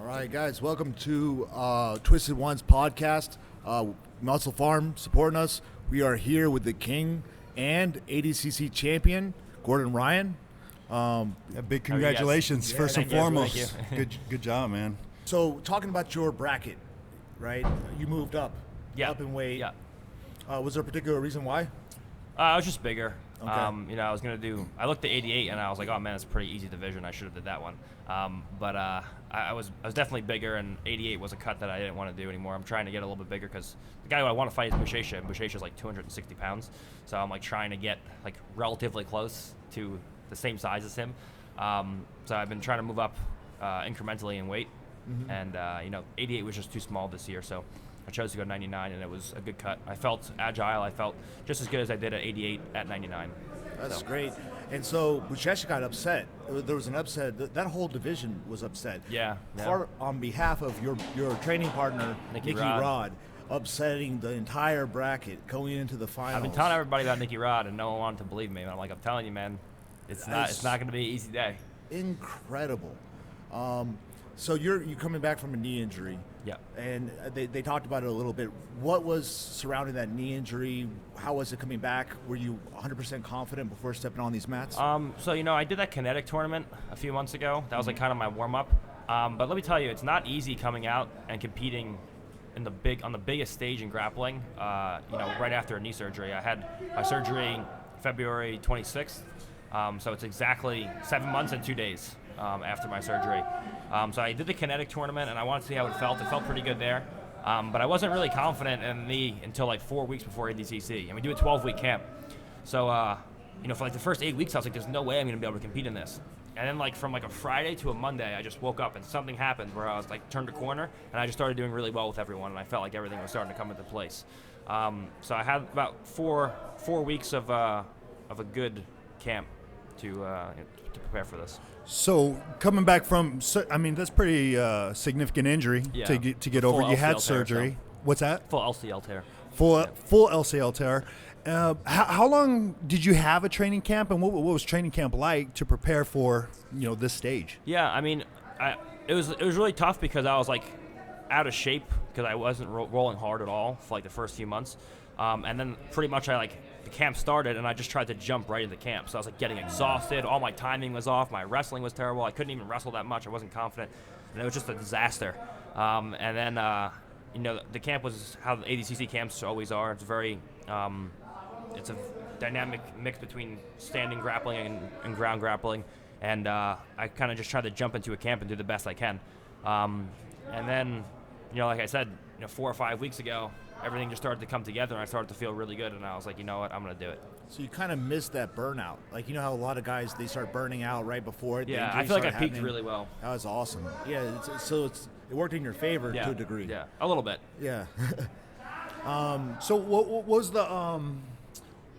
All right, guys, welcome to Twisted Ones podcast. MusclePharm supporting us. We are here with the king and ADCC champion, Gordon Ryan. Big congratulations, first and foremost. Good job, man. So, talking about your bracket, right? You moved up, up in weight. Yeah. Was there a particular reason why? I was just bigger. Okay. I was I looked at 88 and I was like, oh man, it's a pretty easy division. I should have did that one. But I was definitely bigger, and 88 was a cut that I didn't want to do anymore. I'm trying to get a little bit bigger because the guy who I want to fight is Bouchecha, and Bouchecha's like 260 pounds. So I'm like trying to get like relatively close to the same size as him. So I've been trying to move up incrementally in weight, and 88 was just too small this year. So I chose to go 99, and it was a good cut. I felt agile. I felt just as good as I did at 88 at 99. That's great. And so Bouchecha got upset. There was an upset. That whole division was upset. Yeah. On behalf of your training partner, Nicky Rod, upsetting the entire bracket going into the finals. I've been telling everybody about Nicky Rod, and no one wanted to believe me. And I'm like, I'm telling you, man, it's not going to be an easy day. Incredible. So you're coming back from a knee injury. Yeah. And they talked about it a little bit. What was surrounding that knee injury? How was it coming back? Were you 100% confident before stepping on these mats? So I did that kinetic tournament a few months ago. That was like kind of my warm up. But let me tell you, it's not easy coming out and competing on the biggest stage in grappling. Right after a knee surgery. I had my surgery February 26th. So it's exactly 7 months and 2 days after my surgery. So I did the kinetic tournament, and I wanted to see how it felt. It felt pretty good there. But I wasn't really confident in the knee until like 4 weeks before ADCC. And we do a 12-week camp. So, for like the first 8 weeks, I was like, there's no way I'm going to be able to compete in this. And then like from like a Friday to a Monday, I just woke up and something happened where I was like turned a corner, and I just started doing really well with everyone, and I felt like everything was starting to come into place. So I had about four weeks of a good camp to prepare for this. So coming back from, that's pretty significant injury to get over. You had surgery. What's that? Full LCL tear. Full LCL tear. How long did you have a training camp, and what was training camp like to prepare for this stage? Yeah, it was really tough because I was like out of shape because I wasn't rolling hard at all for like the first few months, and then pretty much the camp started and I just tried to jump right into camp. So I was like getting exhausted. All my timing was off. My wrestling was terrible. I couldn't even wrestle that much. I wasn't confident, and it was just a disaster. And then the camp was how the ADCC camps always are. It's very it's a dynamic mix between standing grappling and ground grappling, and I kind of just tried to jump into a camp and do the best I can. And then, like I said, 4 or 5 weeks ago, everything just started to come together, and I started to feel really good, and I was like, you know what, I'm going to do it. So you kind of missed that burnout. Like, how a lot of guys, they start burning out right before it. Yeah, I feel like I peaked really well. That was awesome. Yeah, it worked in your favor to a degree. Yeah, a little bit. Yeah. So what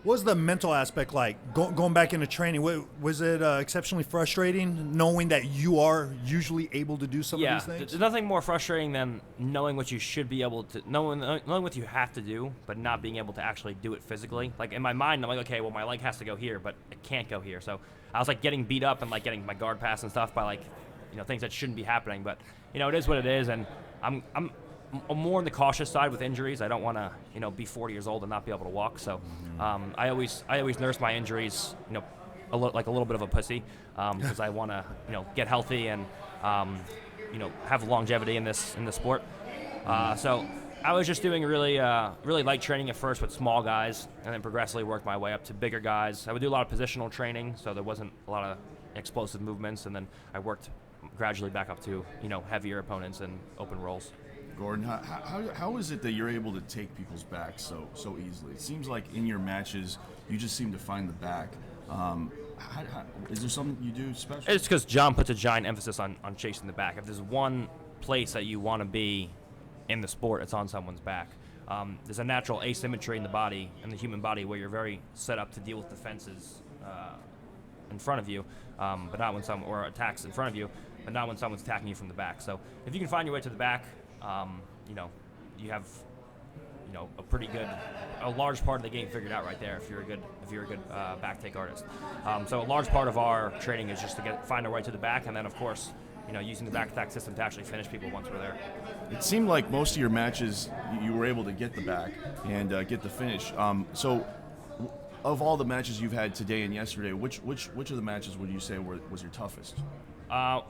was the mental aspect like going back into training? Was it exceptionally frustrating knowing that you are usually able to do some of these things? There's nothing more frustrating than knowing what you should be able to, knowing what you have to do, but not being able to actually do it physically. Like in my mind, I'm like, okay, well my leg has to go here, but it can't go here. So I was like getting beat up and like getting my guard pass and stuff by like, things that shouldn't be happening. But it is what it is, and I'm more on the cautious side with injuries. I don't want to, be 40 years old and not be able to walk. So I always nurse my injuries, like a little bit of a pussy, because I want to, get healthy and, have longevity in this sport. So I was just doing really light training at first with small guys, and then progressively worked my way up to bigger guys. I would do a lot of positional training, so there wasn't a lot of explosive movements, and then I worked gradually back up to, heavier opponents and open rolls. Gordon, how is it that you're able to take people's backs so easily? It seems like in your matches, you just seem to find the back. Is there something you do special? It's because John puts a giant emphasis on chasing the back. If there's one place that you want to be in the sport, it's on someone's back. There's a natural asymmetry in the body, in the human body, where you're very set up to deal with defenses in front of you, but not when or attacks in front of you, but not when someone's attacking you from the back. So if you can find your way to the back, you have, a large part of the game figured out right there if you're a good back take artist. So a large part of our training is just to find our way to the back, and then of course, using the back attack system to actually finish people once we're there. It seemed like most of your matches you were able to get the back and get the finish. So, of all the matches you've had today and yesterday, which of the matches would you say was your toughest?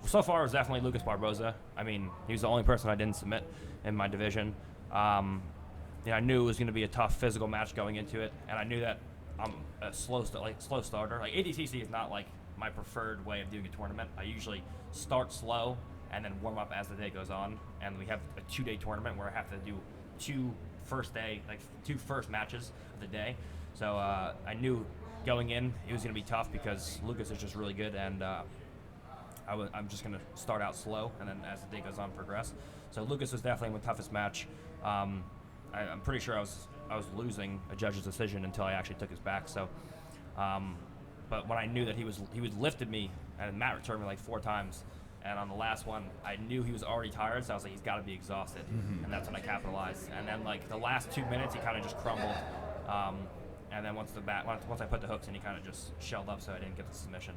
So far, it was definitely Lucas Barboza. I mean, he was the only person I didn't submit in my division. I knew it was going to be a tough physical match going into it, and I knew that I'm a slow starter. Like ADCC is not like my preferred way of doing a tournament. I usually start slow and then warm up as the day goes on. And we have a 2-day tournament where I have to do two first matches of the day. So I knew going in it was going to be tough because Lucas is just really good, and I'm just going to start out slow and then as the day goes on progress. So Lucas was definitely my toughest match. I'm pretty sure I was losing a judge's decision until I actually took his back. So, but when I knew that he was lifted me and Matt returned me like 4 times, and on the last one I knew he was already tired, so I was like, he's got to be exhausted, and that's when I capitalized. And then like the last 2 minutes he kind of just crumbled, and then once I put the hooks in, he kind of just shelled up, so I didn't get the submission.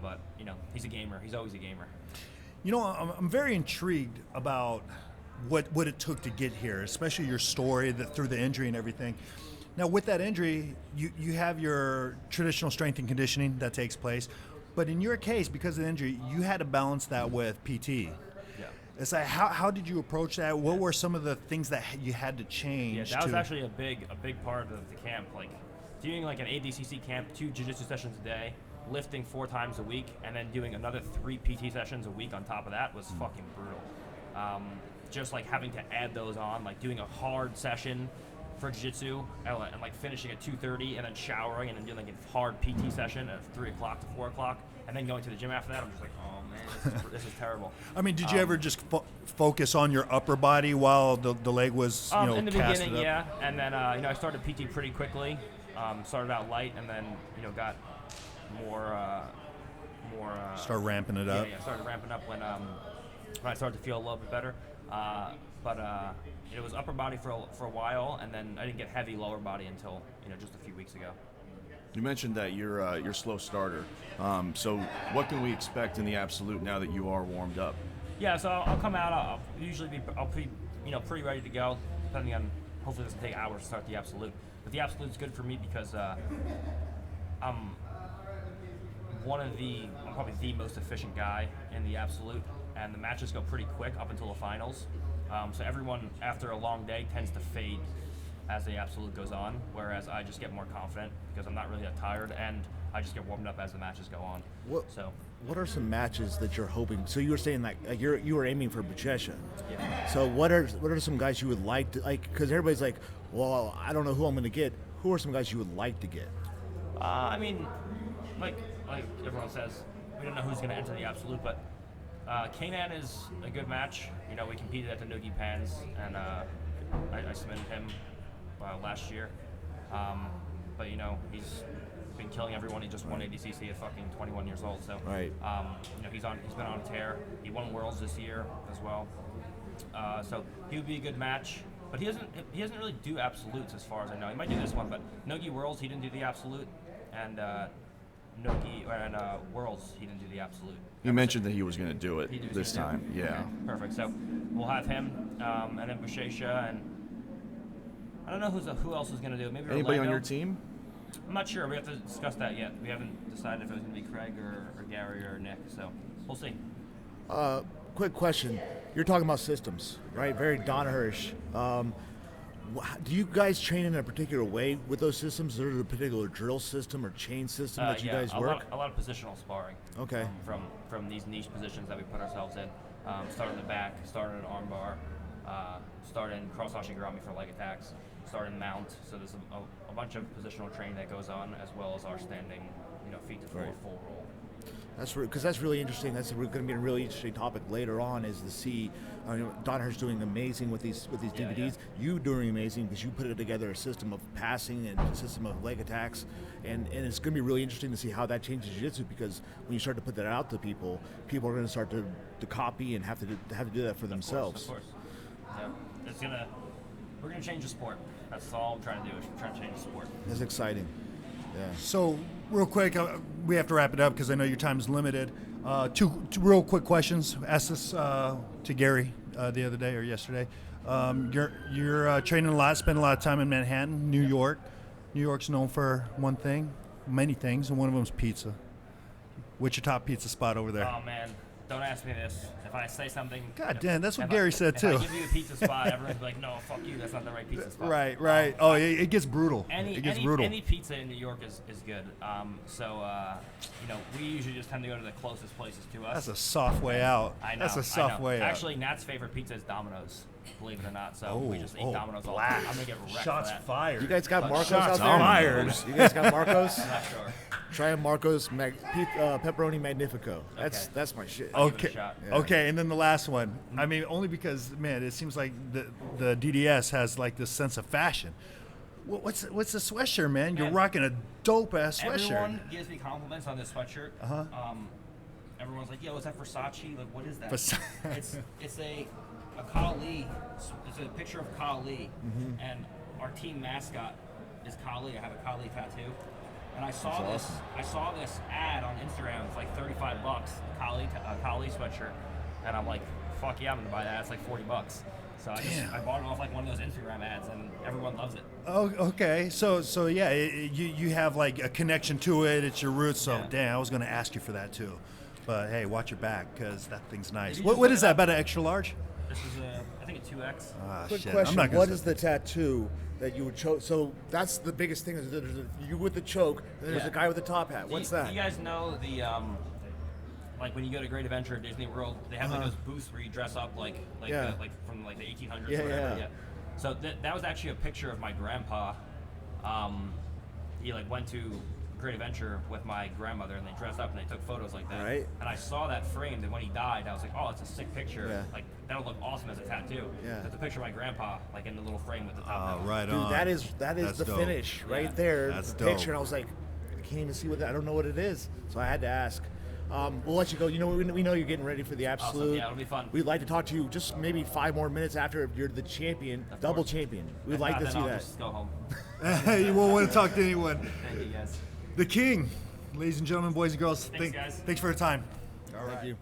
But he's a gamer. He's always a gamer. I'm very intrigued about what it took to get here, especially your story through the injury and everything. Now, with that injury, you have your traditional strength and conditioning that takes place, but in your case, because of the injury, you had to balance that with PT. Yeah. It's like, how did you approach that? What were some of the things that you had to change? Yeah, that was actually a big part of the camp. Like doing like an ADCC camp, 2 jiu-jitsu sessions a day, lifting 4 times a week, and then doing another 3 PT sessions a week on top of that was fucking brutal. Just like having to add those on, like doing a hard session for jiu-jitsu and like finishing at 2:30 and then showering and then doing like a hard PT session at 3 o'clock to 4 o'clock and then going to the gym after that. I'm just like, oh man, this is terrible. I mean, did you ever just focus on your upper body while the leg was in the casted beginning, up? yeah, and then I started PT pretty quickly. Started out light and then got more. Start ramping it up. Yeah, started ramping up when I started to feel a little bit better. But it was upper body for a while, and then I didn't get heavy lower body until just a few weeks ago. You mentioned that you're a slow starter. So what can we expect in the absolute now that you are warmed up? Yeah, so I'll come out. I'll usually be pretty ready to go. Depending on, hopefully it doesn't take hours to start the absolute. But the absolute's good for me because I'm probably the most efficient guy in the absolute, and the matches go pretty quick up until the finals. So everyone after a long day tends to fade as the absolute goes on, whereas I just get more confident because I'm not really that tired, and I just get warmed up as the matches go on. What are some matches that you're hoping? So you were saying like you were aiming for Buchecha. Yeah. So what are some guys you would like to like? Because everybody's like, well, I don't know who I'm going to get. Who are some guys you would like to get? I mean, like everyone says, we don't know who's going to enter the absolute, but Kanan is a good match. We competed at the Noogie Pans, and I submitted him last year. But he's been killing everyone. He just won ADCC at fucking 21 years old. So right. He's been on a tear. He won Worlds this year as well. So he would be a good match. But he doesn't really do absolutes as far as I know. He might do this one, but Nogi Worlds he didn't do the absolute, and Worlds he didn't do the absolute. You mentioned that he was going to do it this time. Yeah. Okay, perfect. So we'll have him, and then Buchecha, and I don't know who else is going to do it. Maybe anybody Orlando. on your team? I'm not sure. We have to discuss that yet. We haven't decided if it was going to be Craig or Gary or Nick. So we'll see. Quick question. You're talking about systems, right? Very Danaher-ish. Do you guys train in a particular way with those systems? Is there a particular drill system or chain system that you guys work? A lot of positional sparring. Okay. From these niche positions that we put ourselves in. Start in the back, start in an arm bar, start in cross-launching garami for leg attacks, start in mount. So there's a bunch of positional training that goes on, as well as our standing, feet to floor full roll. That's really interesting. That's going to be a really interesting topic later on. Is to see, Danaher's doing amazing with these DVDs. Yeah. You doing amazing because you put it together a system of passing and a system of leg attacks, and it's going to be really interesting to see how that changes jiu-jitsu. Because when you start to put that out to people are going to start to copy and have to do that for themselves. Of course. Yeah. We're going to change the sport. That's all I'm trying to do. Is trying to change the sport. That's exciting. Yeah. So, real quick, we have to wrap it up because I know your time is limited. Two real quick questions. Asked this to Gary the other day or yesterday. You're training a lot, spending a lot of time in Manhattan, New York. New York's known for one thing, many things, and one of them is pizza. What's your top pizza spot over there? Oh man, don't ask me this. If I say something, God damn, that's what Gary said too. If I give you a pizza spot, everyone's like, "No, fuck you. That's not the right pizza spot." Right. Oh, it gets brutal. Any pizza in New York is good. We usually just tend to go to the closest places to us. That's a soft way out. I know. That's a soft way out. Actually, Nat's favorite pizza is Domino's. Believe it or not, so we just eat Domino's all the blast. time. I'm gonna get wrecked Shots for that. fired. You guys got Marcos Shots out there? fired. You guys got Marcos? I'm not sure. Try a Marcos pepperoni magnifico. That's my shit. I'll give it a Okay. shot. Yeah. Okay, and then the last one. I mean, only because man, it seems like the DDS has like this sense of fashion. What's the sweatshirt, man? You're Man. rocking a dope ass sweatshirt. Everyone gives me compliments on this sweatshirt. Uh-huh. Everyone's like, "Yo, is that Versace? Like, what is that?" Versace. It's a Kali. It's a picture of Kali, and our team mascot is Kali. I have a Kali tattoo, and I saw That's this. I saw this ad on Instagram. It's like $35, Kali sweatshirt, and I'm like, "Fuck yeah, I'm gonna buy that. It's like $40." So I bought it off like one of those Instagram ads, and everyone loves it. Oh, okay. So yeah, you have like a connection to it. It's your roots. So Yeah. damn, I was gonna ask you for that too, but hey, watch your back because that thing's nice. you What just is look that? it up? About an extra large? This is I think a 2X. Ah, Quick shit. question: I'm not gonna what say- is the tattoo that you would choke? So that's the biggest thing. Is you with the choke, and there's Yeah. a guy with the top hat. What's Do that? you guys know the like when you go to Great Adventure at Disney World, they have like those booths where you dress up like Yeah. like from like the 1800s Yeah, or whatever. yeah. So that was actually a picture of my grandpa. He like went to Great Adventure with my grandmother, and they dressed up and they took photos like that. Right. And I saw that framed, and when he died, I was like, oh, it's a sick picture. Yeah. Like that'll look awesome as a tattoo. Yeah. That's a picture of my grandpa, like in the little frame with the top. Oh, hat. right Dude, on. that is That's the dope. finish right Yeah. there. That's the dope. picture, and I was like, I can't even see what that. I don't know what it is, so I had to ask. We'll let you go. You know, we know you're getting ready for the absolute. Yeah, it'll be fun. We'd like to talk to you just maybe 5 more minutes after you're the champion, Of double course. champion. We'd If like not, to then see I'll that. just go home. You won't want to talk to anyone. Thank you guys. The King, ladies and gentlemen, boys and girls. Thanks, guys. Thanks for your time. Thank you.